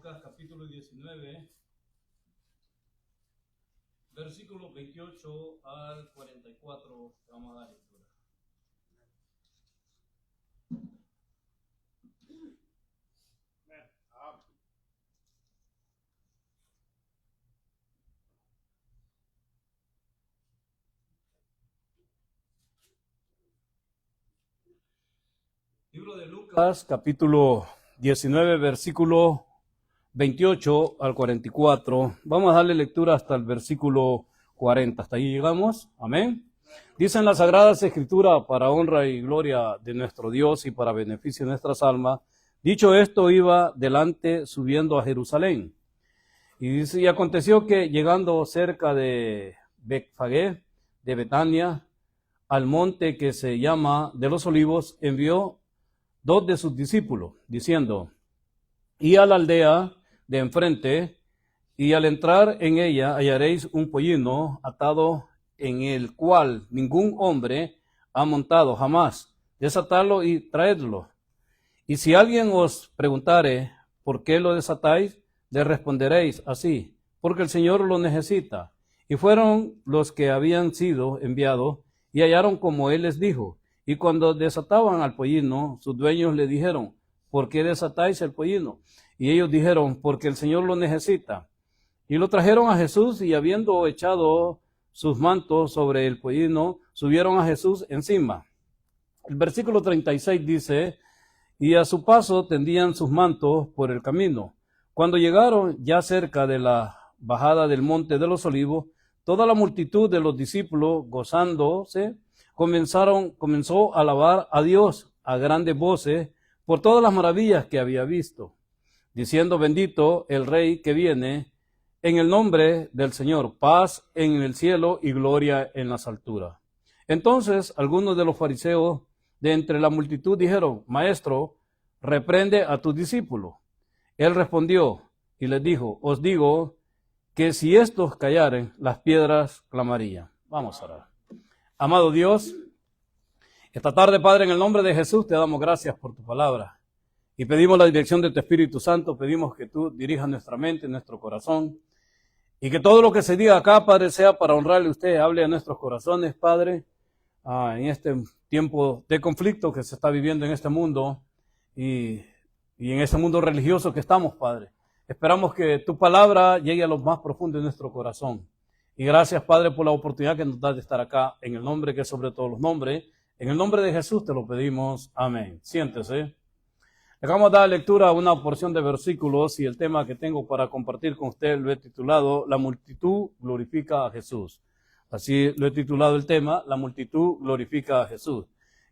Lucas capítulo 19, versículos 28 al 44, vamos a dar lectura. Libro de Lucas capítulo 19, versículo 28 al 44. Vamos a darle lectura hasta el versículo 40. Hasta ahí llegamos. Amén. Dicen las Sagradas Escrituras, para honra y gloria de nuestro Dios y para beneficio de nuestras almas. Dicho esto, iba delante subiendo a Jerusalén. Y dice, y aconteció que llegando cerca de Betfagé, de Betania, al monte que se llama de los Olivos, envió dos de sus discípulos, diciendo, y a la aldea de enfrente, y al entrar en ella hallaréis un pollino atado, en el cual ningún hombre ha montado jamás. Desatadlo y traedlo. Y si alguien os preguntare, ¿por qué lo desatáis? Le responderéis así, porque el Señor lo necesita. Y fueron los que habían sido enviados, y hallaron como él les dijo. Y cuando desataban al pollino, sus dueños le dijeron, ¿por qué desatáis el pollino? Y ellos dijeron, porque el Señor lo necesita. Y lo trajeron a Jesús, y habiendo echado sus mantos sobre el pollino, subieron a Jesús encima. El versículo 36 dice, y a su paso tendían sus mantos por el camino. Cuando llegaron ya cerca de la bajada del monte de los Olivos, toda la multitud de los discípulos, gozándose, comenzó a alabar a Dios a grandes voces por todas las maravillas que había visto, diciendo, bendito el Rey que viene en el nombre del Señor, paz en el cielo y gloria en las alturas. Entonces algunos de los fariseos de entre la multitud dijeron, Maestro, reprende a tus discípulos. Él respondió y les dijo, os digo que si estos callaren, las piedras clamarían. Vamos a orar. Amado Dios, esta tarde, Padre, en el nombre de Jesús, te damos gracias por tu palabra. Y pedimos la dirección de tu Espíritu Santo, pedimos que tú dirijas nuestra mente, nuestro corazón. Y que todo lo que se diga acá, Padre, sea para honrarle a usted, hable a nuestros corazones, Padre, en este tiempo de conflicto que se está viviendo en este mundo y en este mundo religioso que estamos, Padre. Esperamos que tu palabra llegue a lo más profundo de nuestro corazón. Y gracias, Padre, por la oportunidad que nos das de estar acá, en el nombre que es sobre todos los nombres. En el nombre de Jesús te lo pedimos. Amén. Siéntese. Le vamos a dar lectura a una porción de versículos y el tema que tengo para compartir con usted lo he titulado La multitud glorifica a Jesús. Así lo he titulado el tema, La multitud glorifica a Jesús.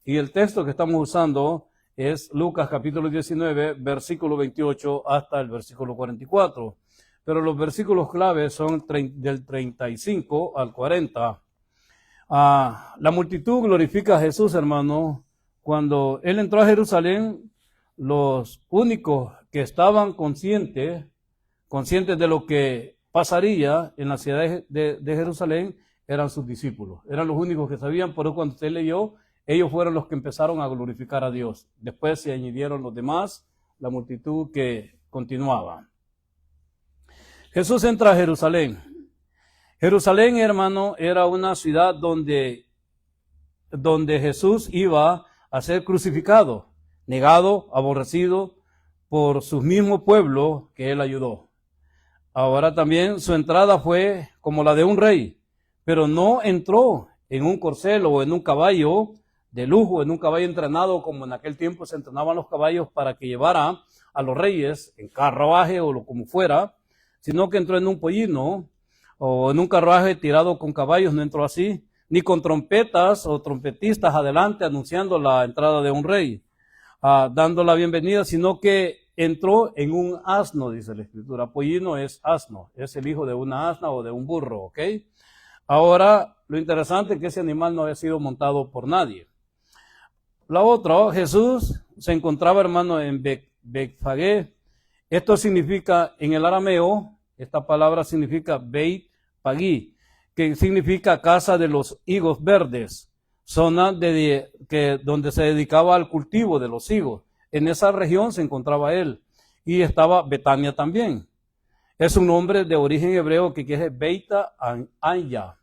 Y el texto que estamos usando es Lucas capítulo 19, versículo 28 hasta el versículo 44. Pero los versículos claves son del 35 al 40. La multitud glorifica a Jesús, hermano. Cuando él entró a Jerusalén, los únicos que estaban conscientes de lo que pasaría en la ciudad de Jerusalén eran sus discípulos. Eran los únicos que sabían, por eso cuando usted leyó, ellos fueron los que empezaron a glorificar a Dios. Después se añadieron los demás, la multitud que continuaba. Jesús entra a Jerusalén. Jerusalén, hermano, era una ciudad donde Jesús iba a ser crucificado, negado, aborrecido por su mismo pueblo que él ayudó. Ahora también su entrada fue como la de un rey, pero no entró en un corcel o en un caballo de lujo, en un caballo entrenado como en aquel tiempo se entrenaban los caballos para que llevara a los reyes en carruaje o como fuera, sino que entró en un pollino o en un carruaje tirado con caballos, no entró así, ni con trompetas o trompetistas adelante anunciando la entrada de un rey, dando la bienvenida, sino que entró en un asno, dice la Escritura. Pollino es asno, es el hijo de una asna o de un burro, ¿ok? Ahora, lo interesante es que ese animal no había sido montado por nadie. La otra, Jesús se encontraba, hermano, en Betfagé. Esto significa, en el arameo, esta palabra significa Beit Pagí, que significa casa de los higos verdes, zona donde se dedicaba al cultivo de los higos. En esa región se encontraba él. y estaba Betania también. Es un nombre de origen hebreo que quiere Beita Anya.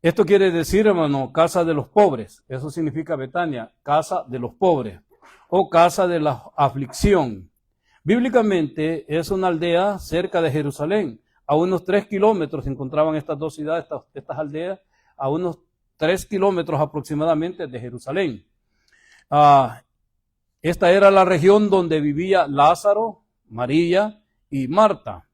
Esto quiere decir, hermano, casa de los pobres. Eso significa Betania, casa de los pobres o casa de la aflicción. Bíblicamente es una aldea cerca de Jerusalén. A unos 3 kilómetros se encontraban estas dos ciudades, estas aldeas, a unos 3 kilómetros aproximadamente de Jerusalén. Esta era la región donde vivía Lázaro, María y Marta.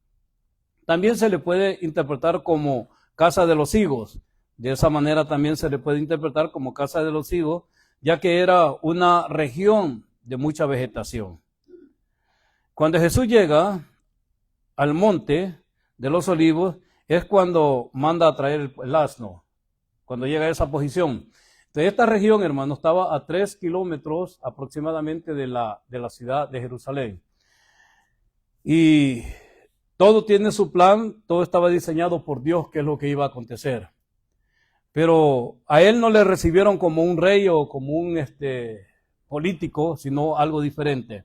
También se le puede interpretar como casa de los higos. De esa manera también se le puede interpretar como casa de los higos, ya que era una región de mucha vegetación. Cuando Jesús llega al monte de los olivos, es cuando manda a traer el asno, cuando llega a esa posición. Entonces, esta región, hermano, estaba a 3 kilómetros aproximadamente de la ciudad de Jerusalén. Y todo tiene su plan, todo estaba diseñado por Dios, qué es lo que iba a acontecer. Pero a él no le recibieron como un rey o como un político, sino algo diferente.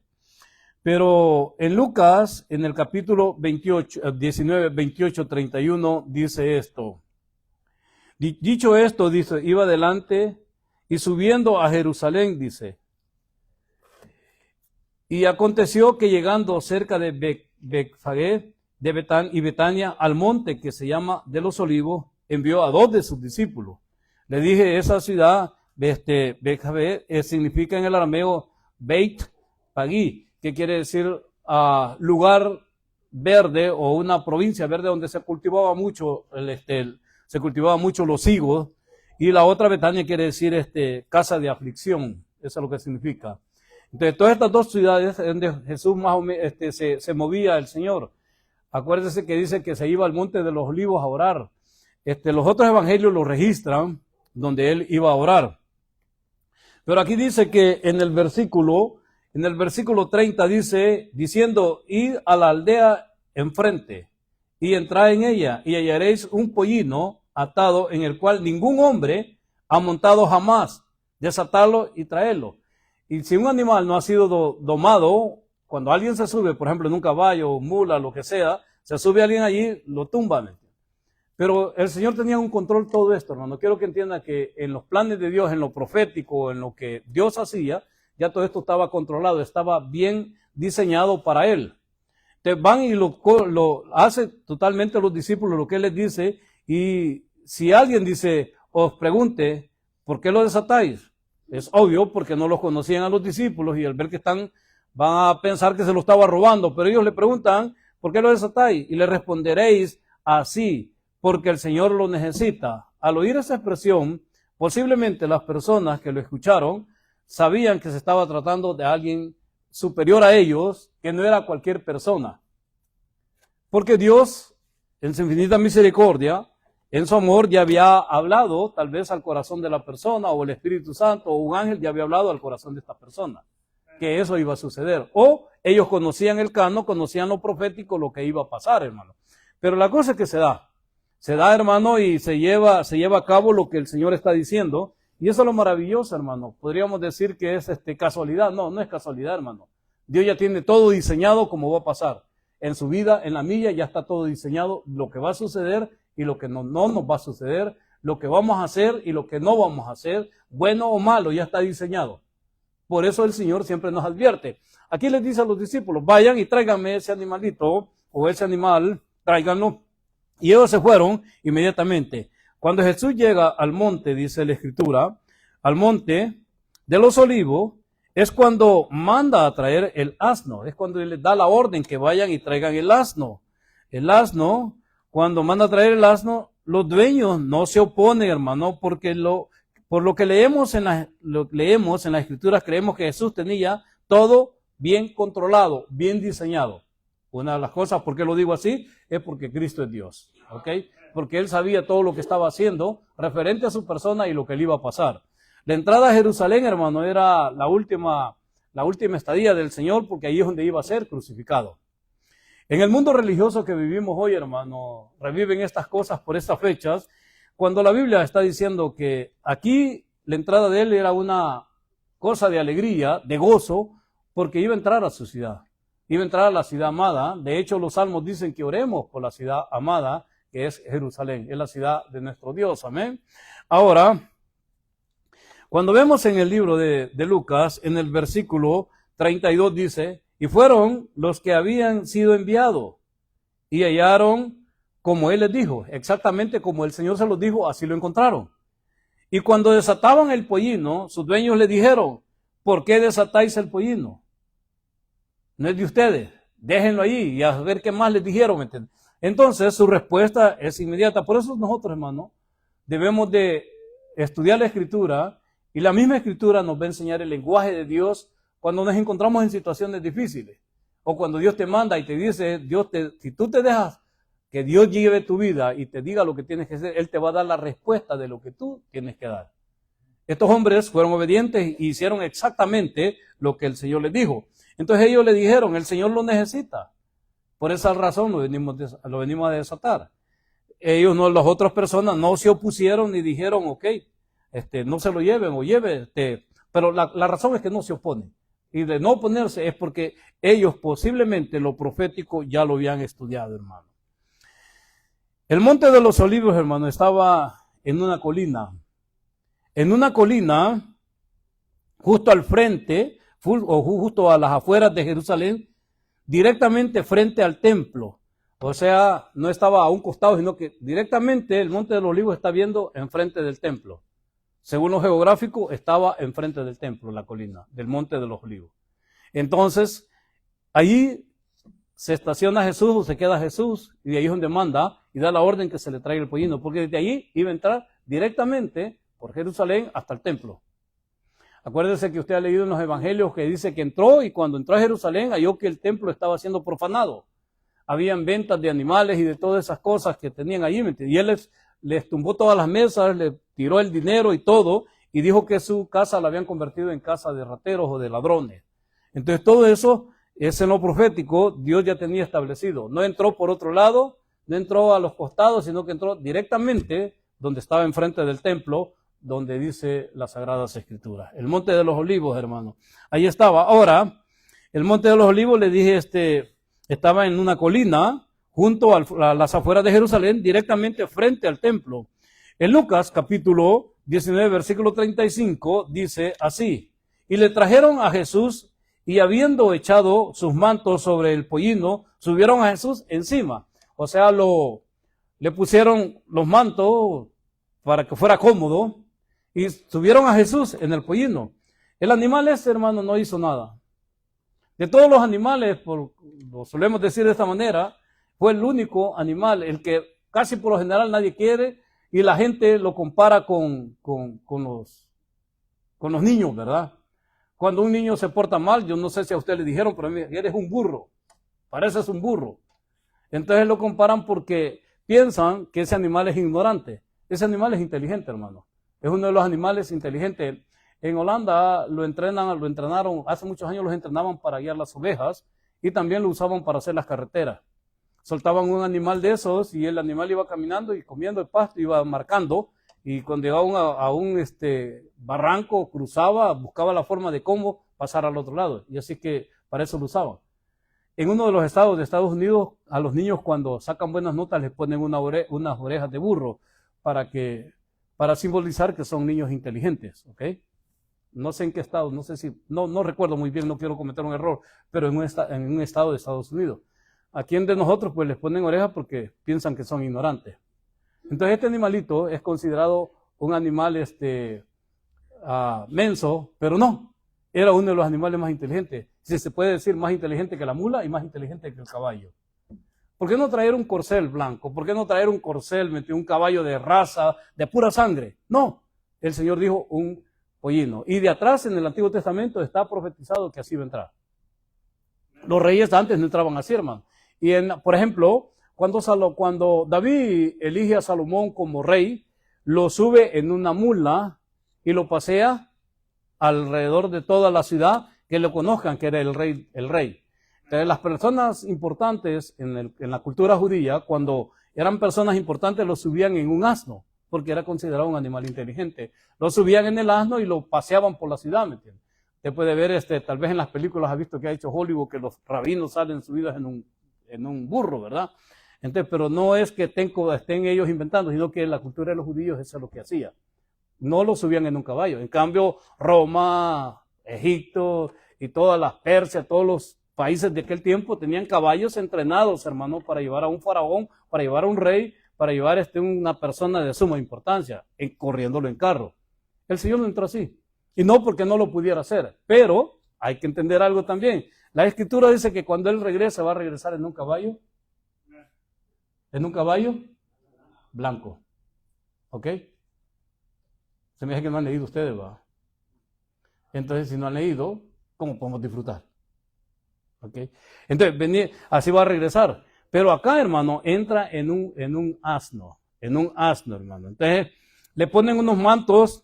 Pero en Lucas, en el capítulo 19, 28, 31, dice esto. Dicho esto, dice, iba adelante y subiendo a Jerusalén, dice. Y aconteció que llegando cerca de Betfagé y Betania, al monte que se llama de los Olivos, envió a 2 de sus discípulos. Le dije, esa ciudad, Betfagé, significa en el arameo Beit Pagí, que quiere decir lugar verde o una provincia verde donde se cultivaba mucho los higos, y la otra Betania quiere decir casa de aflicción. Eso es lo que significa. Entonces, todas estas 2 ciudades donde Jesús más o menos se movía el Señor. Acuérdese que dice que se iba al monte de los olivos a orar. Los otros evangelios lo registran donde él iba a orar. Pero aquí dice que en el versículo 30 dice, diciendo, id a la aldea enfrente y entrad en ella y hallaréis un pollino atado en el cual ningún hombre ha montado jamás. Desatadlo y traedlo. Y si un animal no ha sido domado, cuando alguien se sube, por ejemplo, en un caballo, mula, lo que sea, se sube alguien allí, lo tumban. Pero el Señor tenía un control todo esto, hermano. Quiero que entienda que en los planes de Dios, en lo profético, en lo que Dios hacía, ya todo esto estaba controlado, estaba bien diseñado para él. Entonces van y lo hace totalmente los discípulos, lo que él les dice, y si alguien dice, os pregunte, ¿por qué lo desatáis? Es obvio, porque no los conocían a los discípulos y al ver que van a pensar que se lo estaba robando, pero ellos le preguntan, ¿por qué lo desatáis? Y le responderéis así, porque el Señor lo necesita. Al oír esa expresión, posiblemente las personas que lo escucharon sabían que se estaba tratando de alguien superior a ellos, que no era cualquier persona. Porque Dios, en su infinita misericordia, en su amor, ya había hablado tal vez al corazón de la persona, o el Espíritu Santo, o un ángel ya había hablado al corazón de esta persona, que eso iba a suceder. O ellos conocían el canon, conocían lo profético, lo que iba a pasar, hermano. Pero la cosa es que se da, hermano, y se lleva a cabo lo que el Señor está diciendo. Y eso es lo maravilloso, hermano. Podríamos decir que es casualidad. No, no es casualidad, hermano. Dios ya tiene todo diseñado como va a pasar. En su vida, en la milla, ya está todo diseñado, lo que va a suceder y lo que no nos va a suceder, lo que vamos a hacer y lo que no vamos a hacer, bueno o malo, ya está diseñado. Por eso el Señor siempre nos advierte. Aquí les dice a los discípulos, vayan y tráiganme ese animalito o ese animal, tráiganlo. Y ellos se fueron inmediatamente. Cuando Jesús llega al monte, dice la Escritura, al monte de los olivos, es cuando manda a traer el asno, es cuando él les da la orden que vayan y traigan el asno. El asno, cuando manda a traer el asno, los dueños no se oponen, hermano, porque por lo que leemos en las Escrituras, creemos que Jesús tenía todo bien controlado, bien diseñado. Una de las cosas, ¿por qué lo digo así? Es porque Cristo es Dios, ¿ok? Porque Él sabía todo lo que estaba haciendo referente a su persona y lo que le iba a pasar. La entrada a Jerusalén, hermano, era la última estadía del Señor, porque ahí es donde iba a ser crucificado. En el mundo religioso que vivimos hoy, hermano, reviven estas cosas por estas fechas, cuando la Biblia está diciendo que aquí la entrada de Él era una cosa de alegría, de gozo, porque iba a entrar a su ciudad. iba a entrar a la ciudad amada. De hecho, los salmos dicen que oremos por la ciudad amada, que es Jerusalén, es la ciudad de nuestro Dios, amén. Ahora, cuando vemos en el libro de Lucas, en el versículo 32 dice, y fueron los que habían sido enviados, y hallaron como él les dijo, exactamente como el Señor se los dijo, así lo encontraron. Y cuando desataban el pollino, sus dueños le dijeron, ¿por qué desatáis el pollino? No es de ustedes, déjenlo ahí y a ver qué más les dijeron, ¿me entienden? Entonces su respuesta es inmediata. Por eso nosotros, hermano, debemos de estudiar la Escritura y la misma Escritura nos va a enseñar el lenguaje de Dios cuando nos encontramos en situaciones difíciles. O cuando Dios te manda y te dice, si tú te dejas que Dios lleve tu vida y te diga lo que tienes que hacer, Él te va a dar la respuesta de lo que tú tienes que dar. Estos hombres fueron obedientes y hicieron exactamente lo que el Señor les dijo. Entonces ellos le dijeron, el Señor lo necesita. Por esa razón lo venimos a desatar. Ellos, no, las otras personas no se opusieron ni dijeron, ok, no se lo lleven o lleve. Pero la razón es que no se oponen. Y de no oponerse es porque ellos posiblemente lo profético ya lo habían estudiado, hermano. El Monte de los Olivos, hermano, estaba en una colina. En una colina, justo al frente, o justo a las afueras de Jerusalén, directamente frente al templo. O sea, no estaba a un costado, sino que directamente el Monte de los Olivos está viendo enfrente del templo. Según lo geográfico, estaba enfrente del templo, la colina, del Monte de los Olivos. Entonces, allí se estaciona Jesús o se queda Jesús, y de ahí es donde manda y da la orden que se le traiga el pollino, porque desde allí iba a entrar directamente por Jerusalén hasta el templo. Acuérdese que usted ha leído en los evangelios que dice que entró y cuando entró a Jerusalén halló que el templo estaba siendo profanado. Habían ventas de animales y de todas esas cosas que tenían allí. Y él les tumbó todas las mesas, le tiró el dinero y todo, y dijo que su casa la habían convertido en casa de rateros o de ladrones. Entonces todo eso es en lo profético, Dios ya tenía establecido. No entró por otro lado, no entró a los costados, sino que entró directamente donde estaba enfrente del templo, donde dice las Sagradas Escrituras. El Monte de los Olivos, hermano. Ahí estaba. Ahora, el Monte de los Olivos, le dije, estaba en una colina, junto a las afueras de Jerusalén, directamente frente al templo. En Lucas, capítulo 19, versículo 35, dice así, y le trajeron a Jesús, y habiendo echado sus mantos sobre el pollino, subieron a Jesús encima. O sea, le pusieron los mantos para que fuera cómodo, y subieron a Jesús en el pollino. El animal hermano, no hizo nada. De todos los animales, lo solemos decir de esta manera, fue el único animal, el que casi por lo general nadie quiere, y la gente lo compara con los niños, ¿verdad? Cuando un niño se porta mal, yo no sé si a usted le dijeron, pero a mí, eres un burro, pareces un burro. Entonces lo comparan porque piensan que ese animal es ignorante. Ese animal es inteligente, hermano. Es uno de los animales inteligentes. En Holanda lo entrenaron, hace muchos años los entrenaban para guiar las ovejas y también lo usaban para hacer las carreteras. Soltaban un animal de esos y el animal iba caminando y comiendo el pasto, iba marcando, y cuando llegaba a un barranco, cruzaba, buscaba la forma de cómo pasar al otro lado. Y así que para eso lo usaban. En uno de los estados de Estados Unidos, a los niños cuando sacan buenas notas les ponen unas orejas de burro para simbolizar que son niños inteligentes, ¿ok? No sé en qué estado, no sé si, no recuerdo muy bien, no quiero cometer un error, pero en un estado de Estados Unidos. Aquí de nosotros pues les ponen orejas porque piensan que son ignorantes. Entonces este animalito es considerado un animal menso, pero no, era uno de los animales más inteligentes. Si se puede decir más inteligente que la mula y más inteligente que el caballo. ¿Por qué no traer un corcel blanco? ¿Por qué no traer un corcel, un caballo de raza, de pura sangre? No, el Señor dijo un pollino. Y de atrás en el Antiguo Testamento está profetizado que así va a entrar. Los reyes antes no entraban así, hermano. Y por ejemplo, cuando David elige a Salomón como rey, lo sube en una mula y lo pasea alrededor de toda la ciudad, que lo conozcan que era el rey. Entonces, las personas importantes en la cultura judía, cuando eran personas importantes, lo subían en un asno, porque era considerado un animal inteligente. Lo subían en el asno y lo paseaban por la ciudad, ¿me entiendes? Usted puede ver, tal vez en las películas ha visto que ha hecho Hollywood, que los rabinos salen subidos en un burro, ¿verdad? Entonces, pero no es que estén ellos inventando, sino que en la cultura de los judíos eso es lo que hacía. No lo subían en un caballo. En cambio, Roma, Egipto y todas las Persia, todos los países de aquel tiempo tenían caballos entrenados, hermano, para llevar a un faraón, para llevar a un rey, para llevar una persona de suma importancia, corriéndolo en carro. El Señor no entró así. Y no porque no lo pudiera hacer, pero hay que entender algo también. La Escritura dice que cuando Él regrese, va a regresar en un caballo. En un caballo blanco. ¿Ok? Se me dice que no han leído ustedes, ¿va? Entonces, si no han leído, ¿cómo podemos disfrutar? ¿Ok? Entonces, así va a regresar. Pero acá, hermano, entra en un asno, hermano. Entonces, le ponen unos mantos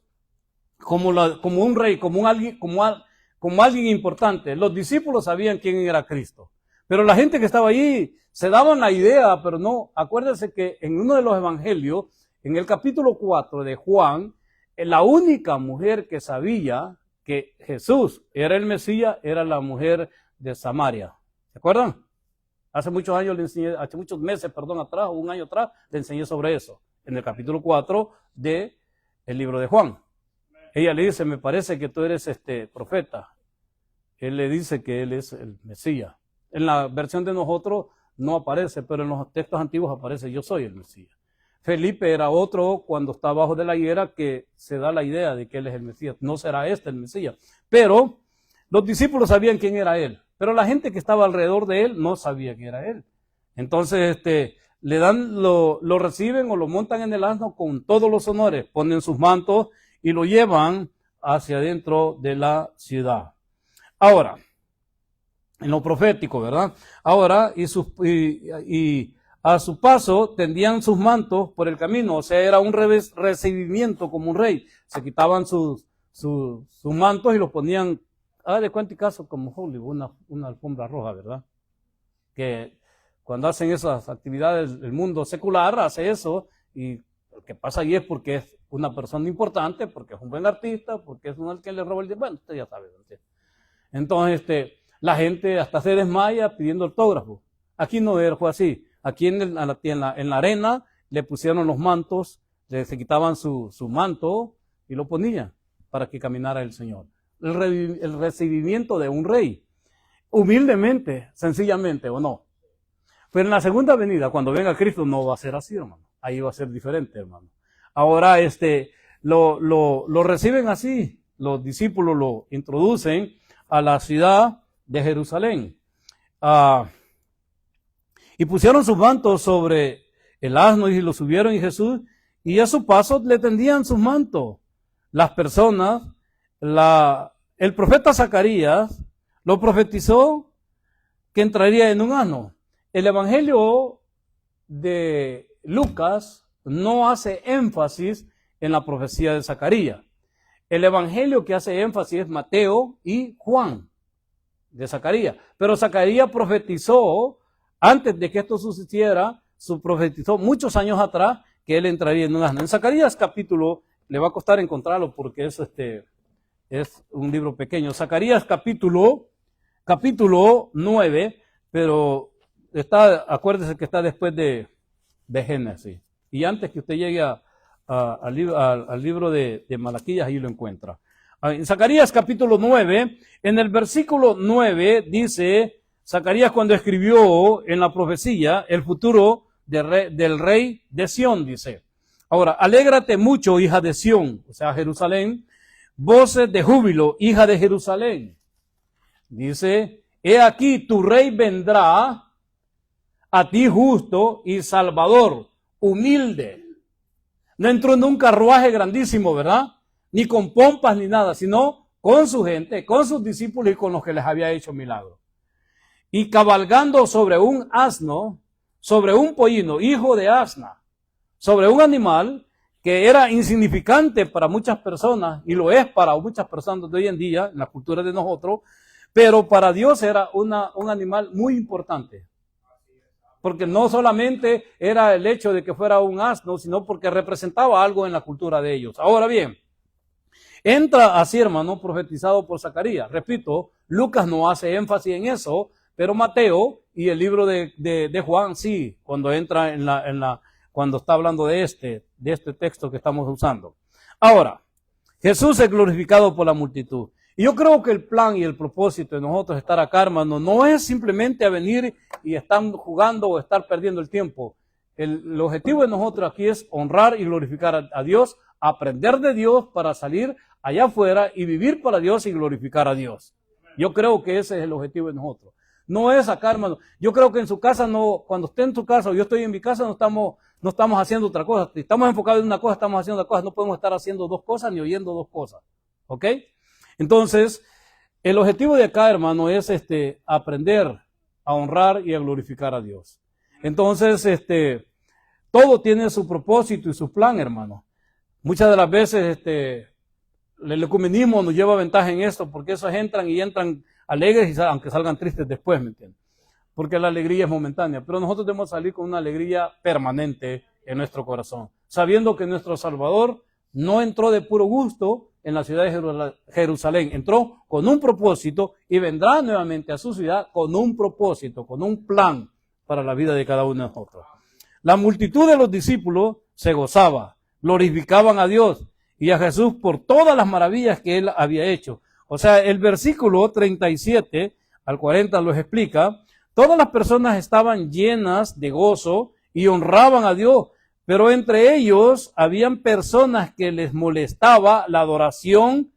como un rey, como alguien importante. Los discípulos sabían quién era Cristo. Pero la gente que estaba allí se daban la idea, pero no. Acuérdense que en uno de los evangelios, en el capítulo 4 de Juan, la única mujer que sabía que Jesús era el Mesías era la mujer de Samaria. ¿Se acuerdan? Hace muchos meses atrás, o un año atrás, le enseñé sobre eso. En el capítulo 4 del libro de Juan. Ella le dice, me parece que tú eres profeta. Él le dice que él es el Mesías. En la versión de nosotros no aparece, pero en los textos antiguos aparece, yo soy el Mesías. Felipe era otro cuando está abajo de la higuera que se da la idea de que él es el Mesías. No será el Mesías. Pero los discípulos sabían quién era él. Pero la gente que estaba alrededor de él no sabía quién era él. Entonces, le dan, lo reciben o lo montan en el asno con todos los honores, ponen sus mantos y lo llevan hacia adentro de la ciudad. Ahora, en lo profético, ¿verdad? Ahora, y a su paso tendían sus mantos por el camino, o sea, era un recibimiento como un rey. Se quitaban sus mantos y los ponían, de cuenta y caso, como Hollywood, una alfombra roja, ¿verdad? Que cuando hacen esas actividades, el mundo secular hace eso, y lo que pasa ahí es porque es una persona importante, porque es un buen artista, porque es un que le roba el dinero. Bueno, usted ya sabe. Entonces, la gente hasta se desmaya pidiendo autógrafo. Aquí no fue así. Aquí en la arena le pusieron los mantos, se quitaban su manto y lo ponían para que caminara el Señor. El recibimiento de un rey. Humildemente, sencillamente, ¿o no? Pero en la segunda venida, cuando venga Cristo, no va a ser así, hermano. Ahí va a ser diferente, hermano. Ahora, lo reciben así. Los discípulos lo introducen a la ciudad de Jerusalén. Y pusieron sus mantos sobre el asno y lo subieron, y Jesús, y a su paso le tendían sus mantos. Las personas, el profeta Zacarías lo profetizó que entraría en un asno. El evangelio de Lucas no hace énfasis en la profecía de Zacarías. El evangelio que hace énfasis es Mateo y Juan de Zacarías. Pero Zacarías profetizó, antes de que esto sucediera, profetizó muchos años atrás que él entraría en un asno. En Zacarías capítulo, le va a costar encontrarlo porque es un libro pequeño. Zacarías capítulo 9, pero acuérdese que está después de Génesis. Y antes que usted llegue al libro de Malaquías, ahí lo encuentra. En Zacarías capítulo 9, en el versículo 9 dice, Zacarías cuando escribió en la profecía el futuro del rey de Sión, dice. Ahora, alégrate mucho, hija de Sión, o sea, Jerusalén, voces de júbilo, hija de Jerusalén. Dice, he aquí tu rey vendrá a ti justo y salvador, humilde. No entró en un carruaje grandísimo, ¿verdad? Ni con pompas ni nada, sino con su gente, con sus discípulos y con los que les había hecho milagros. Y cabalgando sobre un asno, sobre un pollino, hijo de asna, sobre un animal que era insignificante para muchas personas, y lo es para muchas personas de hoy en día, en la cultura de nosotros, pero para Dios era un animal muy importante. Porque no solamente era el hecho de que fuera un asno, sino porque representaba algo en la cultura de ellos. Ahora bien, Entra así, hermano, profetizado por Zacarías. Repito, Lucas no hace énfasis en eso, pero Mateo y el libro de Juan sí, cuando entra cuando está hablando de este texto que estamos usando. Ahora, Jesús es glorificado por la multitud. Y yo creo que el plan y el propósito de nosotros estar acá, hermano, no es simplemente a venir y estar jugando o estar perdiendo el tiempo. El objetivo de nosotros aquí es honrar y glorificar a Dios, aprender de Dios para salir allá afuera y vivir para Dios y glorificar a Dios. Yo creo que ese es el objetivo de nosotros. No es acá, hermano. Yo creo que en su casa no, cuando esté en tu casa o yo estoy en mi casa, no estamos haciendo otra cosa. Si estamos enfocados en una cosa, estamos haciendo otra cosa. No podemos estar haciendo dos cosas ni oyendo dos cosas. ¿Ok? Entonces, el objetivo de acá, hermano, es aprender a honrar y a glorificar a Dios. Entonces, todo tiene su propósito y su plan, hermano. Muchas de las veces, el ecumenismo nos lleva ventaja en esto, porque esos entran alegres y aunque salgan tristes después, ¿me entiendes? Porque la alegría es momentánea, pero nosotros debemos salir con una alegría permanente en nuestro corazón, sabiendo que nuestro Salvador no entró de puro gusto en la ciudad de Jerusalén, entró con un propósito y vendrá nuevamente a su ciudad con un propósito, con un plan para la vida de cada uno de nosotros. La multitud de los discípulos se gozaba, glorificaban a Dios y a Jesús por todas las maravillas que él había hecho. O sea, el versículo 37 al 40 lo explica. Todas las personas estaban llenas de gozo y honraban a Dios, pero entre ellos habían personas que les molestaba la adoración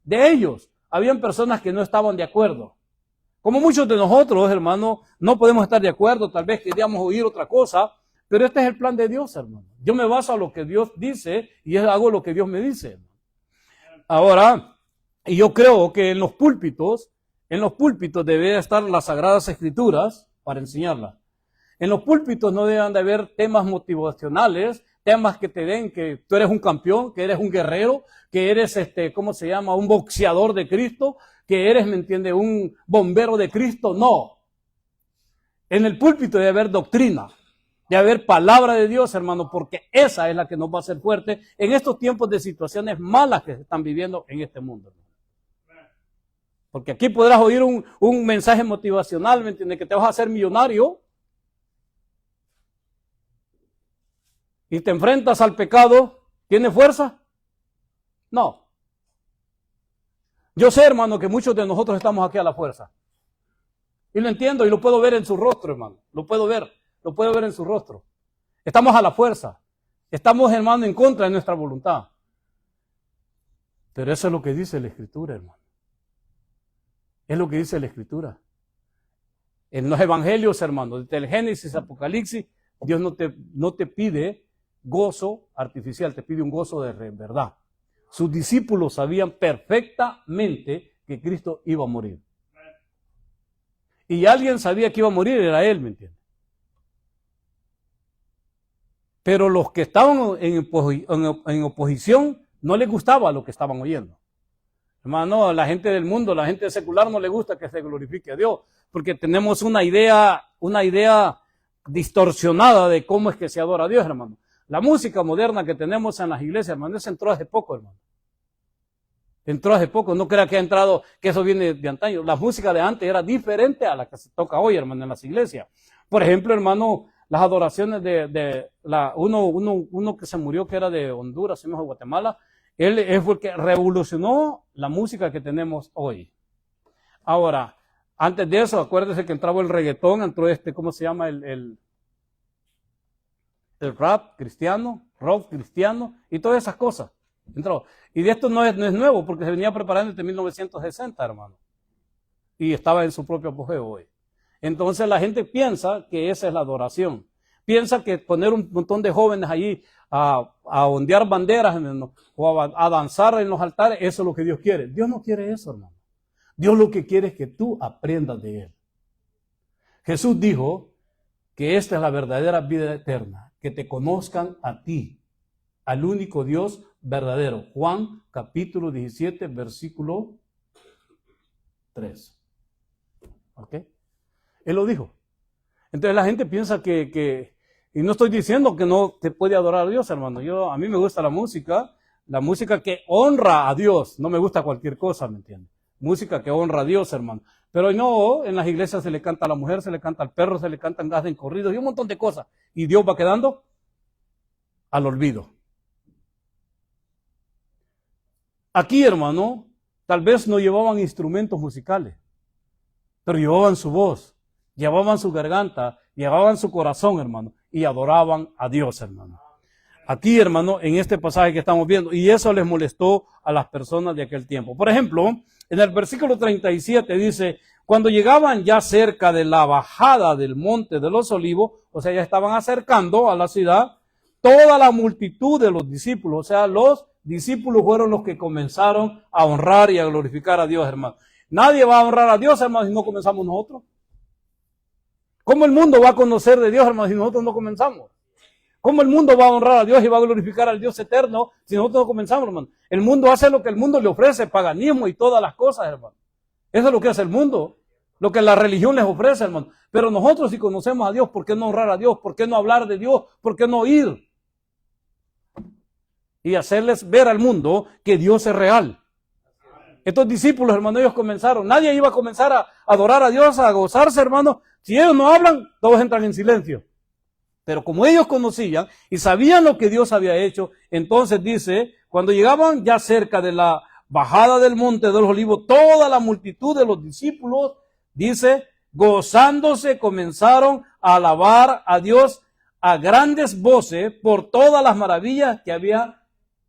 de ellos. Habían personas que no estaban de acuerdo. Como muchos de nosotros, hermano, no podemos estar de acuerdo, tal vez queríamos oír otra cosa, pero este es el plan de Dios, hermano. Yo me baso a lo que Dios dice y hago lo que Dios me dice. Ahora, y yo creo que en los púlpitos deben estar las Sagradas Escrituras para enseñarlas. En los púlpitos no deben de haber temas motivacionales, temas que te den que tú eres un campeón, que eres un guerrero, que eres, un boxeador de Cristo, que eres, ¿me entiende?, un bombero de Cristo. No. En el púlpito debe haber doctrina, debe haber palabra de Dios, hermano, porque esa es la que nos va a hacer fuerte en estos tiempos de situaciones malas que se están viviendo en este mundo. Porque aquí podrás oír un mensaje motivacional, ¿me entiendes?, que te vas a hacer millonario y te enfrentas al pecado. ¿Tiene fuerza? No. Yo sé, hermano, que muchos de nosotros estamos aquí a la fuerza. Y lo entiendo y lo puedo ver en su rostro, hermano. Lo puedo ver en su rostro. Estamos a la fuerza. Estamos, hermano, en contra de nuestra voluntad. Pero eso es lo que dice la Escritura, hermano. Es lo que dice la Escritura. En los evangelios, hermano, desde el Génesis, Apocalipsis, Dios no te pide gozo artificial, te pide un gozo de verdad. Sus discípulos sabían perfectamente que Cristo iba a morir. Y alguien sabía que iba a morir, era Él, ¿me entiendes? Pero los que estaban en oposición no les gustaba lo que estaban oyendo. Hermano, la gente del mundo, la gente secular no le gusta que se glorifique a Dios, porque tenemos una idea distorsionada de cómo es que se adora a Dios, hermano. La música moderna que tenemos en las iglesias, hermano, eso entró hace poco, hermano. Entró hace poco, no crea que ha entrado, que eso viene de antaño. La música de antes era diferente a la que se toca hoy, hermano, en las iglesias. Por ejemplo, hermano, las adoraciones uno que se murió, que era de Honduras, de Guatemala, él fue el que revolucionó la música que tenemos hoy. Ahora, antes de eso, acuérdese que entraba el reggaetón, entró ¿cómo se llama? El rap cristiano, rock cristiano y todas esas cosas. Entró. Y de esto no es nuevo, porque se venía preparando desde 1960, hermano. Y estaba en su propio apogeo hoy. Entonces la gente piensa que esa es la adoración. Piensa que poner un montón de jóvenes allí a ondear banderas o a danzar en los altares, eso es lo que Dios quiere. Dios no quiere eso, hermano. Dios lo que quiere es que tú aprendas de Él. Jesús dijo que esta es la verdadera vida eterna, que te conozcan a ti, al único Dios verdadero. Juan capítulo 17, versículo 3. ¿Ok? Él lo dijo. Entonces la gente piensa y no estoy diciendo que no te puede adorar a Dios, hermano. A mí me gusta la música, La música que honra a Dios. No me gusta cualquier cosa, ¿me entiendes? Música que honra a Dios, hermano. Pero no, en las iglesias se le canta a la mujer, se le canta al perro, se le cantan gas en corridos y un montón de cosas. Y Dios va quedando al olvido. Aquí, hermano, tal vez no llevaban instrumentos musicales, pero llevaban su voz, llevaban su garganta, llevaban su corazón, hermano, y adoraban a Dios, hermano. Aquí, hermano, en este pasaje que estamos viendo, y eso les molestó a las personas de aquel tiempo. Por ejemplo, en el versículo 37 dice, cuando llegaban ya cerca de la bajada del monte de los olivos, o sea, ya estaban acercando a la ciudad, toda la multitud de los discípulos, o sea, los discípulos fueron los que comenzaron a honrar y a glorificar a Dios, hermano. Nadie va a honrar a Dios, hermano, si no comenzamos nosotros. ¿Cómo el mundo va a conocer de Dios, hermano, si nosotros no comenzamos? ¿Cómo el mundo va a honrar a Dios y va a glorificar al Dios eterno si nosotros no comenzamos, hermano? El mundo hace lo que el mundo le ofrece, paganismo y todas las cosas, hermano. Eso es lo que hace el mundo, lo que la religión les ofrece, hermano. Pero nosotros si conocemos a Dios, ¿por qué no honrar a Dios? ¿Por qué no hablar de Dios? ¿Por qué no ir? Y hacerles ver al mundo que Dios es real. Estos discípulos, hermano, ellos comenzaron. Nadie iba a comenzar a adorar a Dios, a gozarse, hermano. Si ellos no hablan, todos entran en silencio. Pero como ellos conocían y sabían lo que Dios había hecho, entonces dice, cuando llegaban ya cerca de la bajada del monte de los olivos, toda la multitud de los discípulos, dice, gozándose comenzaron a alabar a Dios a grandes voces por todas las maravillas que había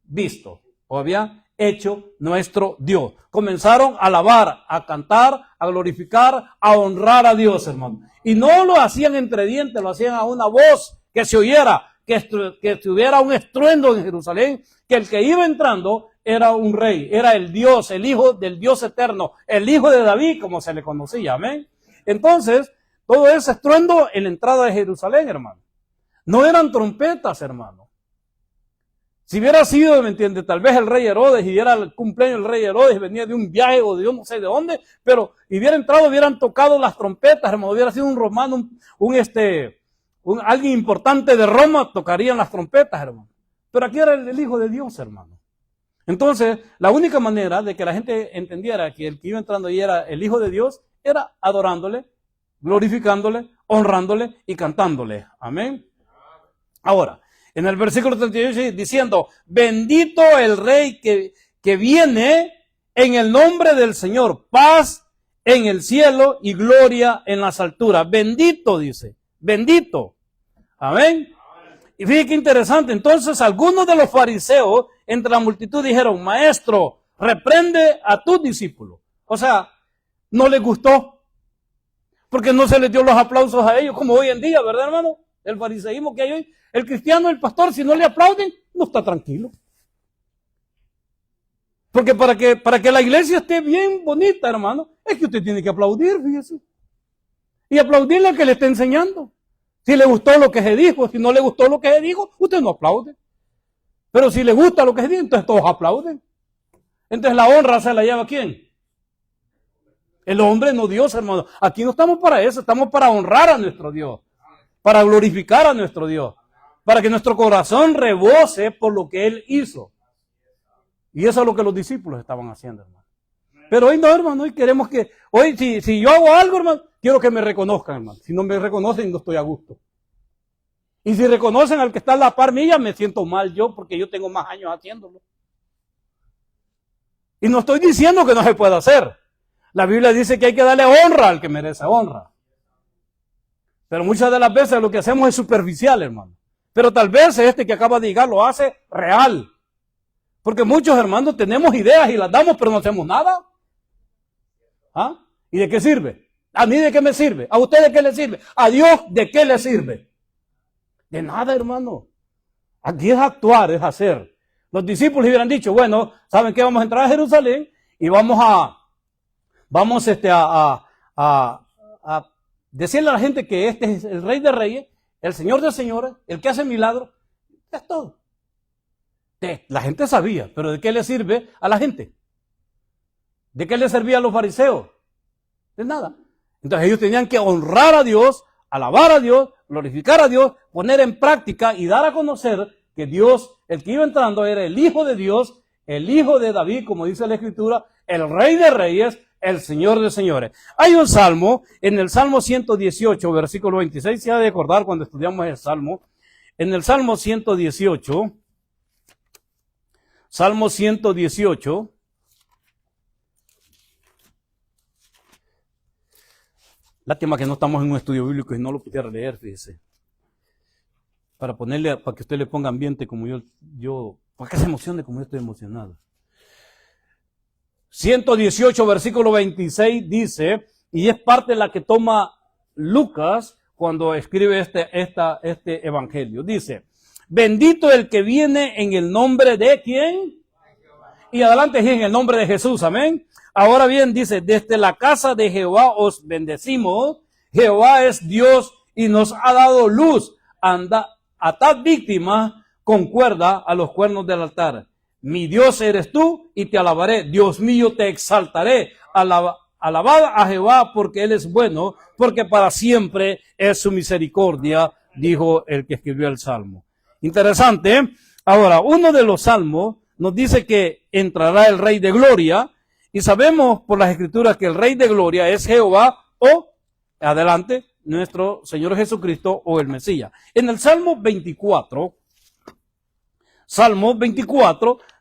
visto o había hecho nuestro Dios. Comenzaron a alabar, a cantar, a glorificar, a honrar a Dios, hermano. Y no lo hacían entre dientes, lo hacían a una voz que se oyera, que tuviera un estruendo en Jerusalén, que el que iba entrando era un rey, era el Dios, el Hijo del Dios eterno, el Hijo de David, como se le conocía, amén. Entonces, todo ese estruendo en la entrada de Jerusalén, hermano. No eran trompetas, hermano. Si hubiera sido, ¿me entiende? Tal vez el rey Herodes, y era el cumpleaños del rey Herodes, venía de un viaje o de yo no sé de dónde, pero hubiera entrado, hubieran tocado las trompetas, hermano, hubiera sido un romano, alguien importante de Roma, tocarían las trompetas, hermano. Pero aquí era el Hijo de Dios, hermano. Entonces, la única manera de que la gente entendiera que el que iba entrando ahí era el Hijo de Dios, era adorándole, glorificándole, honrándole y cantándole. Amén. Ahora, en el versículo 38 diciendo, bendito el Rey que viene en el nombre del Señor, paz en el cielo y gloria en las alturas. Bendito, dice, bendito. Amén. Y fíjate qué interesante. Entonces, algunos de los fariseos entre la multitud dijeron, maestro, reprende a tus discípulos. O sea, no les gustó, porque no se les dio los aplausos a ellos, como hoy en día, ¿verdad, hermano? El fariseísmo que hay hoy. El cristiano, el pastor, si no le aplauden, no está tranquilo. Porque para que la iglesia esté bien bonita, hermano, es que usted tiene que aplaudir, fíjese. Y aplaudirle al que le está enseñando. Si le gustó lo que se dijo, si no le gustó lo que se dijo, usted no aplaude. Pero si le gusta lo que se dijo, entonces todos aplauden. Entonces la honra se la lleva ¿quién? El hombre, no Dios, hermano. Aquí no estamos para eso, estamos para honrar a nuestro Dios. Para glorificar a nuestro Dios. Para que nuestro corazón rebose por lo que Él hizo. Y eso es lo que los discípulos estaban haciendo, hermano. Pero hoy no, hermano, hoy queremos que, hoy si yo hago algo, hermano, quiero que me reconozcan, hermano. Si no me reconocen, no estoy a gusto. Y si reconocen al que está a la par mía, me siento mal yo, porque yo tengo más años haciéndolo. Y no estoy diciendo que no se pueda hacer. La Biblia dice que hay que darle honra al que merece honra. Pero muchas de las veces lo que hacemos es superficial, hermano. Pero tal vez este que acaba de llegar lo hace real. Porque muchos hermanos tenemos ideas y las damos, pero no hacemos nada. ¿Ah? ¿Y de qué sirve? ¿A mí de qué me sirve? ¿A usted de qué le sirve? ¿A Dios de qué le sirve? De nada, hermano. Aquí es actuar, es hacer. Los discípulos hubieran dicho, bueno, ¿saben qué? Vamos a entrar a Jerusalén y vamos a decirle a la gente que este es el Rey de Reyes, el Señor de Señores, el que hace milagros. Es todo. La gente sabía, pero ¿de qué le sirve a la gente? ¿De qué le servía a los fariseos? De nada. Entonces ellos tenían que honrar a Dios, alabar a Dios, glorificar a Dios, poner en práctica y dar a conocer que Dios, el que iba entrando era el Hijo de Dios, el Hijo de David, como dice la Escritura, el Rey de Reyes, el Señor de Señores. Hay un salmo, en el Salmo 118, versículo 26, se ha de acordar cuando estudiamos el Salmo, en el Salmo 118, Salmo 118, lástima que no estamos en un estudio bíblico y no lo pudiera leer, fíjese. Para que usted le ponga ambiente como yo, para que se emocione como yo estoy emocionado. 118, versículo 26 dice, y es parte de la que toma Lucas cuando escribe este evangelio. Dice, bendito el que viene en el nombre de ¿quién? Y adelante en el nombre de Jesús, amén. Ahora bien, dice, desde la casa de Jehová os bendecimos. Jehová es Dios y nos ha dado luz. Atad víctimas con cuerda a los cuernos del altar. Mi Dios eres tú y te alabaré. Dios mío, te exaltaré. Alabad a Jehová porque Él es bueno, porque para siempre es su misericordia, dijo el que escribió el Salmo. Interesante, ¿eh? Ahora, uno de los salmos nos dice que entrará el Rey de Gloria, y sabemos por las Escrituras que el Rey de Gloria es Jehová o, adelante, nuestro Señor Jesucristo o el Mesías. En el Salmo 24,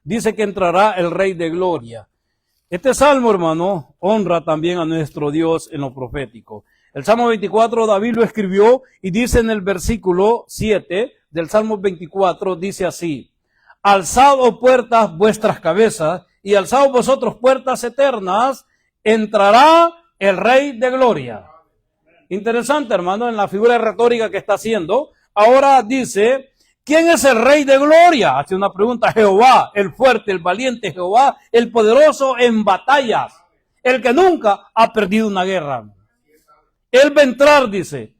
dice que entrará el Rey de Gloria. Este Salmo, hermano, honra también a nuestro Dios en lo profético. El Salmo 24, David lo escribió y dice en el versículo 7 del Salmo 24, dice así, alzad, oh puertas, vuestras cabezas, y alzad vosotros puertas eternas, entrará el Rey de Gloria. Interesante, hermano, en la figura retórica que está haciendo. Ahora dice, ¿quién es el Rey de Gloria? Hace una pregunta. Jehová, el fuerte, el valiente Jehová, el poderoso en batallas, el que nunca ha perdido una guerra. Él va a entrar, dice.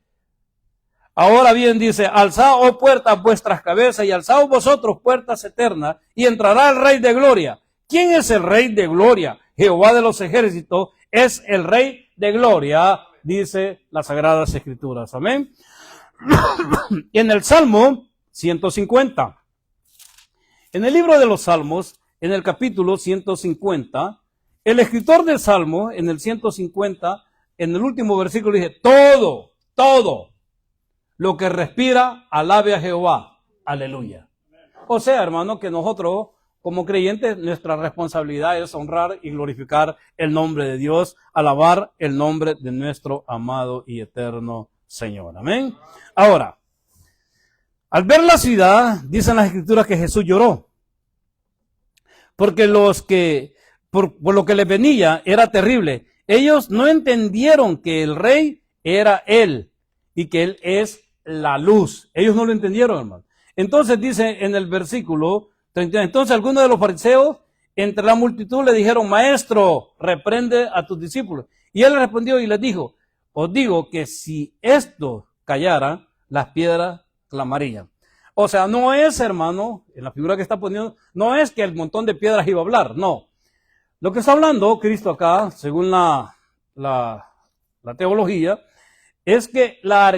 Ahora bien, dice, alzad, oh puertas, vuestras cabezas, y alzad vosotros puertas eternas, y entrará el Rey de Gloria. ¿Quién es el Rey de Gloria? Jehová de los ejércitos es el Rey de Gloria, dice las Sagradas Escrituras. Amén. En el Salmo 150. En el libro de los Salmos, en el capítulo 150, el escritor del Salmo, en el 150, en el último versículo dice, todo lo que respira, alabe a Jehová. Aleluya. O sea, hermano, que nosotros, como creyentes, nuestra responsabilidad es honrar y glorificar el nombre de Dios, alabar el nombre de nuestro amado y eterno Señor. Amén. Ahora, al ver la ciudad, dicen las Escrituras que Jesús lloró. Porque por lo que les venía era terrible. Ellos no entendieron que el Rey era Él y que Él es la luz. Ellos no lo entendieron, hermano. Entonces dice en el versículo 31, entonces algunos de los fariseos entre la multitud le dijeron, maestro, reprende a tus discípulos. Y él respondió y les dijo, os digo que si esto callara, las piedras clamarían. O sea, no es, hermano, en la figura que está poniendo, no es que el montón de piedras iba a hablar, no. Lo que está hablando Cristo acá, según la teología, es que la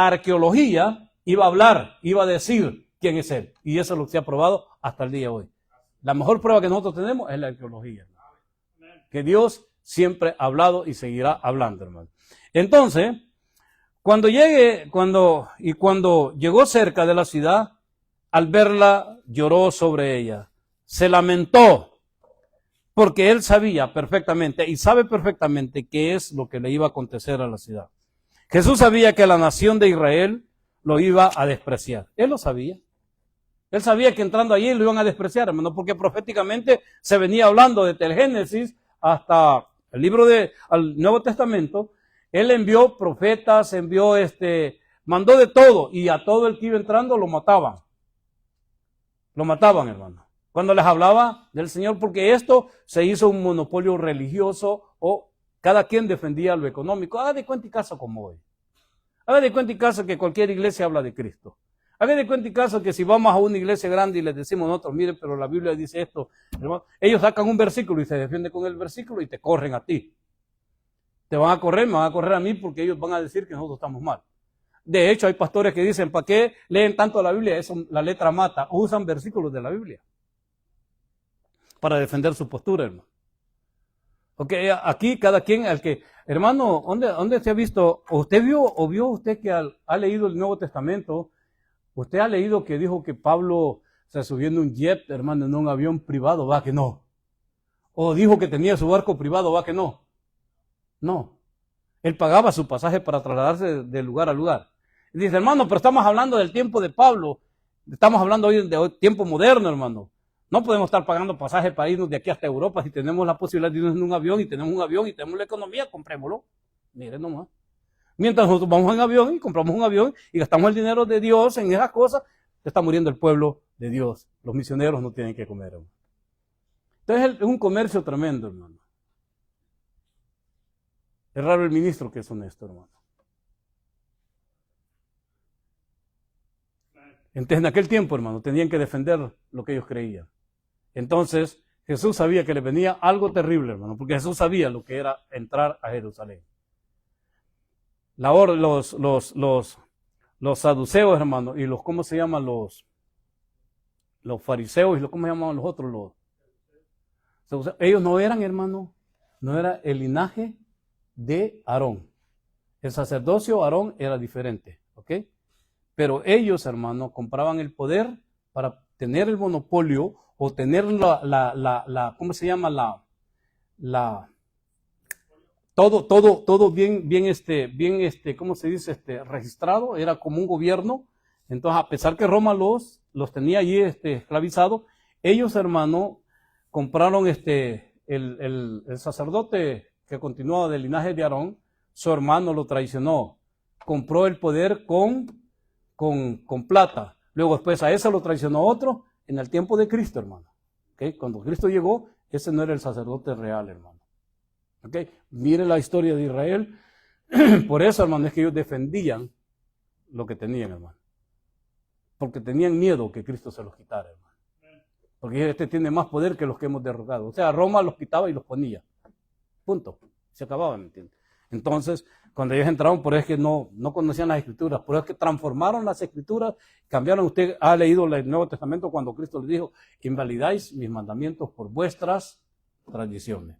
arqueología iba a hablar, iba a decir quién es Él. Y eso es lo que se ha probado hasta el día de hoy. La mejor prueba que nosotros tenemos es la arqueología. Que Dios siempre ha hablado y seguirá hablando, hermano. Entonces, cuando llegó cerca de la ciudad, al verla, lloró sobre ella. Se lamentó, porque él sabía perfectamente y sabe perfectamente qué es lo que le iba a acontecer a la ciudad. Jesús sabía que la nación de Israel lo iba a despreciar. Él lo sabía. Él sabía que entrando allí lo iban a despreciar, hermano, porque proféticamente se venía hablando desde el Génesis hasta el libro al Nuevo Testamento. Él envió profetas, mandó de todo, y a todo el que iba entrando lo mataban. Lo mataban, hermano. Cuando les hablaba del Señor, porque esto se hizo un monopolio religioso o cada quien defendía lo económico. Haga de cuenta y caso como hoy. Haga de cuenta y caso que cualquier iglesia habla de Cristo. Haga de cuenta y caso que si vamos a una iglesia grande y les decimos nosotros, miren, pero la Biblia dice esto, hermano, ellos sacan un versículo y se defienden con el versículo y te corren a ti. Te van a correr, me van a correr a mí porque ellos van a decir que nosotros estamos mal. De hecho, hay pastores que dicen, ¿para qué leen tanto la Biblia? Eso, la letra mata. O usan versículos de la Biblia para defender su postura, hermano. Ok, aquí cada quien, hermano, ¿dónde se ha visto? ¿Usted vio usted que ha leído el Nuevo Testamento? ¿Usted ha leído que dijo que Pablo se subió en un jet, hermano, en un avión privado? Va que no. ¿O dijo que tenía su barco privado? Va que no. No. Él pagaba su pasaje para trasladarse de lugar a lugar. Y dice, hermano, pero estamos hablando del tiempo de Pablo. Estamos hablando hoy de tiempo moderno, hermano. No podemos estar pagando pasajes para irnos de aquí hasta Europa si tenemos la posibilidad de irnos en un avión y tenemos un avión y tenemos la economía, comprémoslo. Miren nomás. Mientras nosotros vamos en avión y compramos un avión y gastamos el dinero de Dios en esas cosas, está muriendo el pueblo de Dios. Los misioneros no tienen que comer, hermano. Entonces es un comercio tremendo, hermano. Es raro el ministro que es honesto, hermano. Entonces en aquel tiempo, hermano, tenían que defender lo que ellos creían. Entonces Jesús sabía que le venía algo terrible, hermano, porque Jesús sabía lo que era entrar a Jerusalén. Los saduceos, hermano, y ¿cómo se llaman los fariseos? Y ¿cómo se llamaban los otros? Ellos no eran, hermano, no era el linaje de Aarón. El sacerdocio Aarón era diferente, ¿ok? Pero ellos, hermano, compraban el poder para tener el monopolio o tener ¿cómo se llama? Todo bien, ¿cómo se dice? Registrado, era como un gobierno. Entonces, a pesar que Roma los tenía allí esclavizados, ellos, hermano, compraron el sacerdote que continuaba del linaje de Aarón, su hermano lo traicionó, compró el poder con plata. Luego después a ese lo traicionó otro en el tiempo de Cristo, hermano. ¿Okay? Cuando Cristo llegó, ese no era el sacerdote real, hermano. ¿Okay? Mire la historia de Israel. Por eso, hermano, es que ellos defendían lo que tenían, hermano. Porque tenían miedo que Cristo se los quitara, hermano. Porque tiene más poder que los que hemos derrotado. O sea, Roma los quitaba y los ponía. Punto. Se acababa, ¿me entiendes? Entonces, cuando ellos entraron, por eso es que no conocían las escrituras, por eso es que transformaron las escrituras, cambiaron. Usted ha leído el Nuevo Testamento cuando Cristo les dijo, invalidáis mis mandamientos por vuestras tradiciones.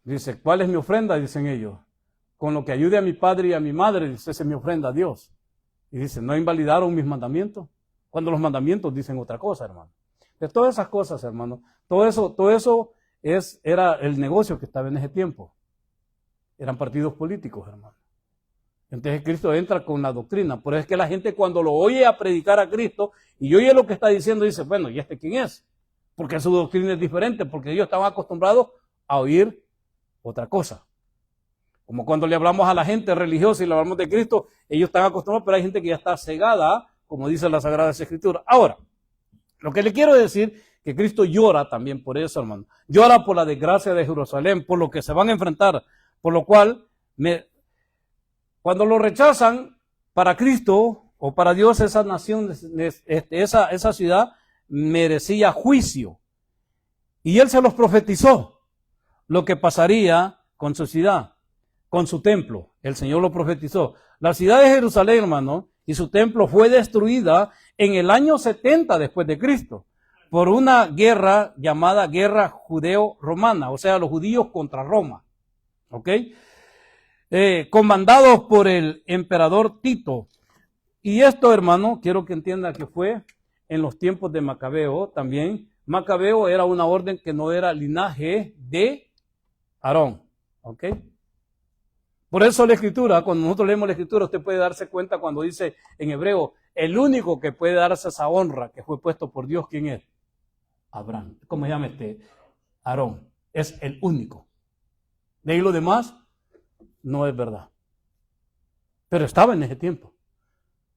Dice, ¿cuál es mi ofrenda? Dicen ellos. Con lo que ayude a mi padre y a mi madre, dice, esa es mi ofrenda a Dios. Y dice, ¿no invalidaron mis mandamientos? Cuando los mandamientos dicen otra cosa, hermano. De todas esas cosas, hermano, todo eso era el negocio que estaba en ese tiempo. Eran partidos políticos, hermano. Entonces Cristo entra con la doctrina. Por eso es que la gente cuando lo oye a predicar a Cristo y oye lo que está diciendo, dice, bueno, ¿y quién es? Porque su doctrina es diferente, porque ellos estaban acostumbrados a oír otra cosa. Como cuando le hablamos a la gente religiosa y le hablamos de Cristo, ellos están acostumbrados, pero hay gente que ya está cegada, como dice la Sagrada Escritura. Ahora, lo que le quiero decir, que Cristo llora también por eso, hermano. Llora por la desgracia de Jerusalén, por lo que se van a enfrentar, por lo cual, cuando lo rechazan, para Cristo o para Dios, esa nación, esa ciudad merecía juicio. Y Él se los profetizó, lo que pasaría con su ciudad, con su templo. El Señor lo profetizó. La ciudad de Jerusalén, hermano, y su templo fue destruida en el año 70 después de Cristo, por una guerra llamada guerra judeo-romana, o sea, los judíos contra Roma, ¿ok? Comandados por el emperador Tito. Y esto, hermano, quiero que entienda que fue en los tiempos de Macabeo también. Macabeo era una orden que no era linaje de Aarón, ¿ok? Por eso la Escritura, cuando nosotros leemos la Escritura, usted puede darse cuenta cuando dice en hebreo, el único que puede darse esa honra que fue puesto por Dios, ¿quién es? Abraham. ¿Cómo se llama Aarón. Es el único. De ahí lo demás no es verdad. Pero estaba en ese tiempo.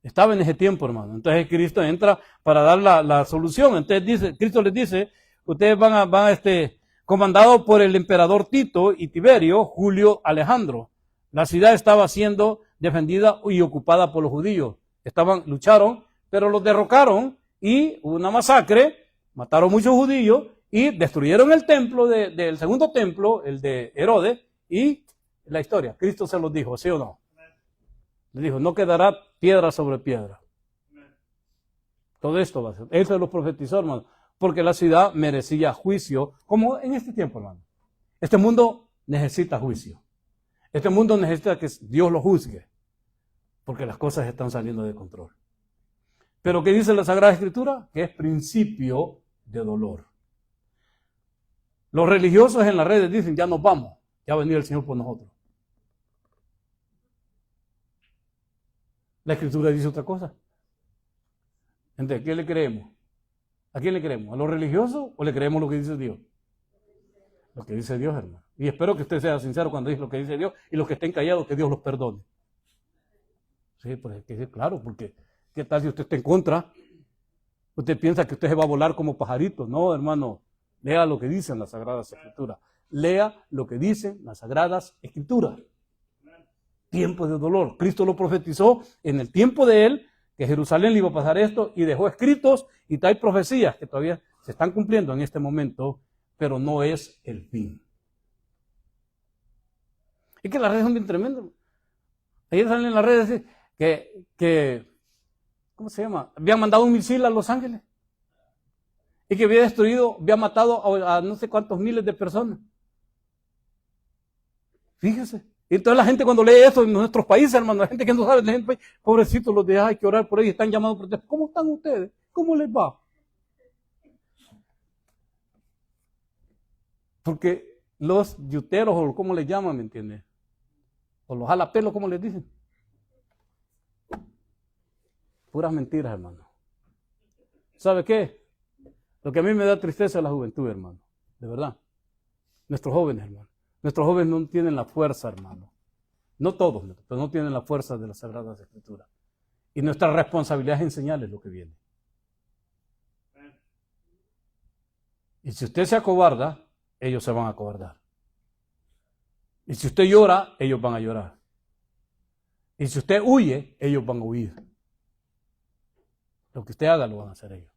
Estaba en ese tiempo, hermano. Entonces Cristo entra para dar la solución. Entonces Cristo les dice, ustedes van comandados por el emperador Tito y Tiberio, Julio Alejandro. La ciudad estaba siendo defendida y ocupada por los judíos. Lucharon, pero los derrocaron y hubo una masacre, mataron muchos judíos y destruyeron el templo del segundo templo, el de Herodes, y la historia. Cristo se los dijo, ¿sí o no? Le dijo, no quedará piedra sobre piedra. Todo esto va a ser. Él se lo profetizó, hermano, porque la ciudad merecía juicio, como en este tiempo, hermano. Este mundo necesita juicio. Este mundo necesita que Dios lo juzgue, porque las cosas están saliendo de control. Pero ¿qué dice la Sagrada Escritura? Que es principio de dolor. Los religiosos en las redes dicen, ya nos vamos, ya ha venido el Señor por nosotros. La Escritura dice otra cosa. Entonces, ¿qué le creemos? ¿A quién le creemos? ¿A los religiosos o le creemos lo que dice Dios? Lo que dice Dios, hermano. Y espero que usted sea sincero cuando dice lo que dice Dios, y los que estén callados, que Dios los perdone. Sí, pues claro, porque ¿qué tal si usted está en contra? Usted piensa que usted se va a volar como pajarito. No, hermano, lea lo que dicen las Sagradas Escrituras. Lea lo que dicen las Sagradas Escrituras. Tiempo de dolor. Cristo lo profetizó en el tiempo de él, que Jerusalén le iba a pasar esto, y dejó escritos, y hay profecías que todavía se están cumpliendo en este momento, pero no es el fin. Es que las redes son bien tremendas. Ayer salen en las redes que ¿cómo se llama? Habían mandado un misil a Los Ángeles. Y que había destruido, había matado a no sé cuántos miles de personas. Fíjese. Y entonces la gente cuando lee eso en nuestros países, hermano, la gente que no sabe, la gente, pobrecitos, los de hay que orar por ellos, están llamando por teléfono. ¿Cómo están ustedes? ¿Cómo les va? Porque los yuteros, o como les llaman, ¿me entiendes? O los jalapelos, ¿cómo les dicen? Puras mentiras, hermano. ¿Sabe qué? Lo que a mí me da tristeza es la juventud, hermano. De verdad. Nuestros jóvenes, hermano. Nuestros jóvenes no tienen la fuerza, hermano. No todos, pero no tienen la fuerza de las Sagradas Escrituras. Y nuestra responsabilidad es enseñarles lo que viene. Y si usted se acobarda, ellos se van a acobardar. Y si usted llora, ellos van a llorar. Y si usted huye, ellos van a huir. Lo que usted haga lo van a hacer ellos.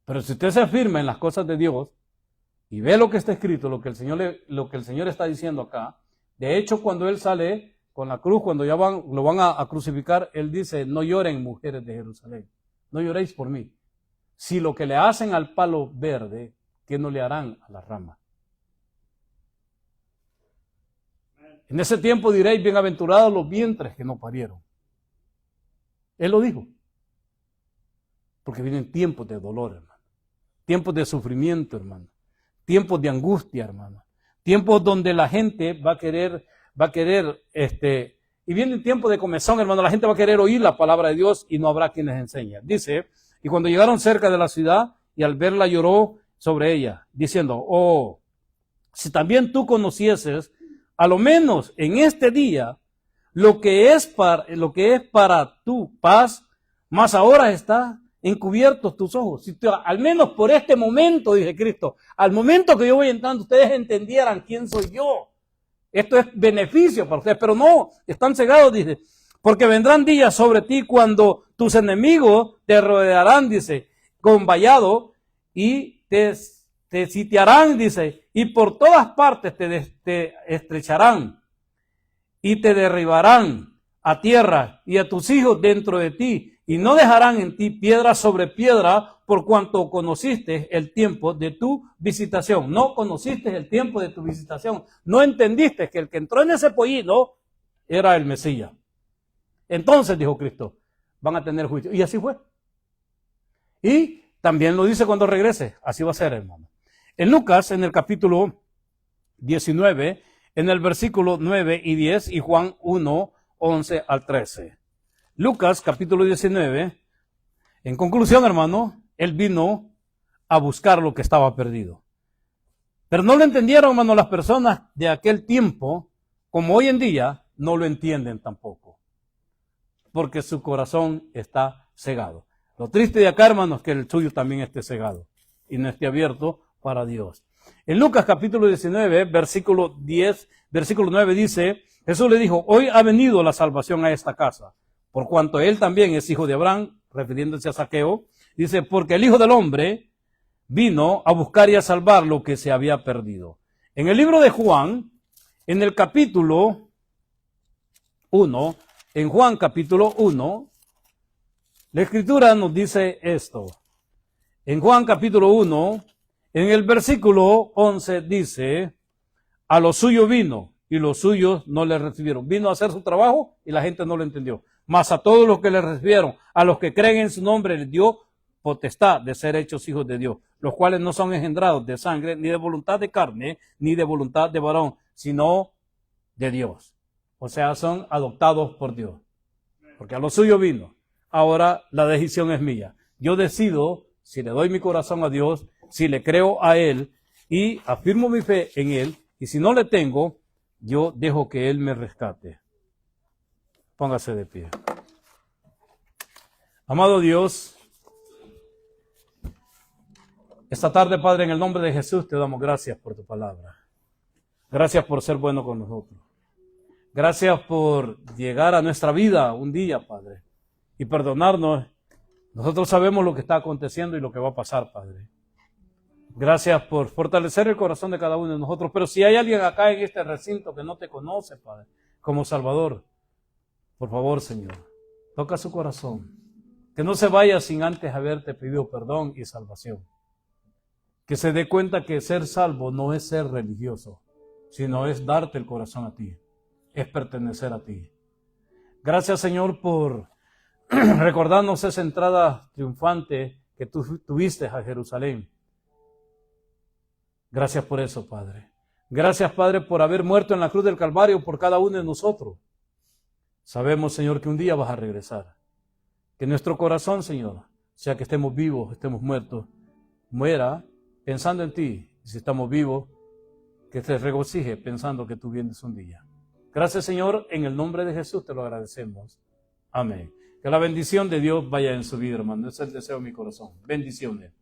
Pero si usted se afirma en las cosas de Dios y ve lo que está escrito, lo que el Señor está diciendo acá, de hecho cuando Él sale con la cruz, cuando ya lo van a crucificar, Él dice, no lloren mujeres de Jerusalén, no lloréis por mí. Si lo que le hacen al palo verde, ¿qué no le harán a la rama? En ese tiempo diréis, bienaventurados los vientres que no parieron. Él lo dijo. Porque vienen tiempos de dolor, hermano. Tiempos de sufrimiento, hermano. Tiempos de angustia, hermano. Tiempos donde la gente va a querer, y viene el tiempo de comezón, hermano. La gente va a querer oír la palabra de Dios y no habrá quienes enseñen. Dice, y cuando llegaron cerca de la ciudad y al verla lloró sobre ella, diciendo, oh, si también tú conocieses, a lo menos en este día, lo que es para tu paz, más ahora está encubiertos tus ojos. Si al menos por este momento, dice Cristo, al momento que yo voy entrando, ustedes entendieran quién soy yo. Esto es beneficio para ustedes, pero no, están cegados, dice, porque vendrán días sobre ti cuando tus enemigos te rodearán, dice, con vallado y te sitiarán, dice, y por todas partes te estrecharán y te derribarán a tierra y a tus hijos dentro de ti, y no dejarán en ti piedra sobre piedra, por cuanto conociste el tiempo de tu visitación. No conociste el tiempo de tu visitación. No entendiste que el que entró en ese pollino era el Mesías. Entonces, dijo Cristo, van a tener juicio. Y así fue. Y también lo dice cuando regrese. Así va a ser, hermano. En Lucas, en el capítulo 19, en el versículo 9 y 10, y Juan 1, 11 al 13. Lucas, capítulo 19, en conclusión, hermano, él vino a buscar lo que estaba perdido. Pero no lo entendieron, hermano, las personas de aquel tiempo, como hoy en día, no lo entienden tampoco. Porque su corazón está cegado. Lo triste de acá, hermano, es que el suyo también esté cegado y no esté abierto para Dios. En Lucas, capítulo 19, versículo 10, versículo 9 dice, Jesús le dijo, hoy ha venido la salvación a esta casa, por cuanto él también es hijo de Abraham, refiriéndose a Zaqueo, dice, porque el Hijo del Hombre vino a buscar y a salvar lo que se había perdido. En el libro de Juan, En el capítulo 1, en Juan capítulo 1, la Escritura nos dice esto. En Juan capítulo 1, en el versículo 11 dice, a lo suyo vino y los suyos no le recibieron. Vino a hacer su trabajo y la gente no lo entendió. Mas a todos los que le recibieron, a los que creen en su nombre, les dio potestad de ser hechos hijos de Dios, los cuales no son engendrados de sangre, ni de voluntad de carne, ni de voluntad de varón, sino de Dios. O sea, son adoptados por Dios. Porque a lo suyo vino. Ahora la decisión es mía. Yo decido si le doy mi corazón a Dios, si le creo a Él y afirmo mi fe en Él. Y si no le tengo, yo dejo que Él me rescate. Póngase de pie. Amado Dios, esta tarde, Padre, en el nombre de Jesús, te damos gracias por tu palabra. Gracias por ser bueno con nosotros. Gracias por llegar a nuestra vida un día, Padre, y perdonarnos. Nosotros sabemos lo que está aconteciendo y lo que va a pasar, Padre. Gracias por fortalecer el corazón de cada uno de nosotros. Pero si hay alguien acá en este recinto que no te conoce, Padre, como Salvador, por favor, Señor, toca su corazón. Que no se vaya sin antes haberte pedido perdón y salvación. Que se dé cuenta que ser salvo no es ser religioso, sino es darte el corazón a ti. Es pertenecer a ti. Gracias, Señor, por recordarnos esa entrada triunfante que tú tuviste a Jerusalén. Gracias por eso, Padre. Gracias, Padre, por haber muerto en la cruz del Calvario por cada uno de nosotros. Sabemos, Señor, que un día vas a regresar. Que nuestro corazón, Señor, sea que estemos vivos, estemos muertos, muera pensando en ti. Y si estamos vivos, que te regocije pensando que tú vienes un día. Gracias, Señor, en el nombre de Jesús te lo agradecemos. Amén. Que la bendición de Dios vaya en su vida, hermano. Ese es el deseo de mi corazón. Bendiciones.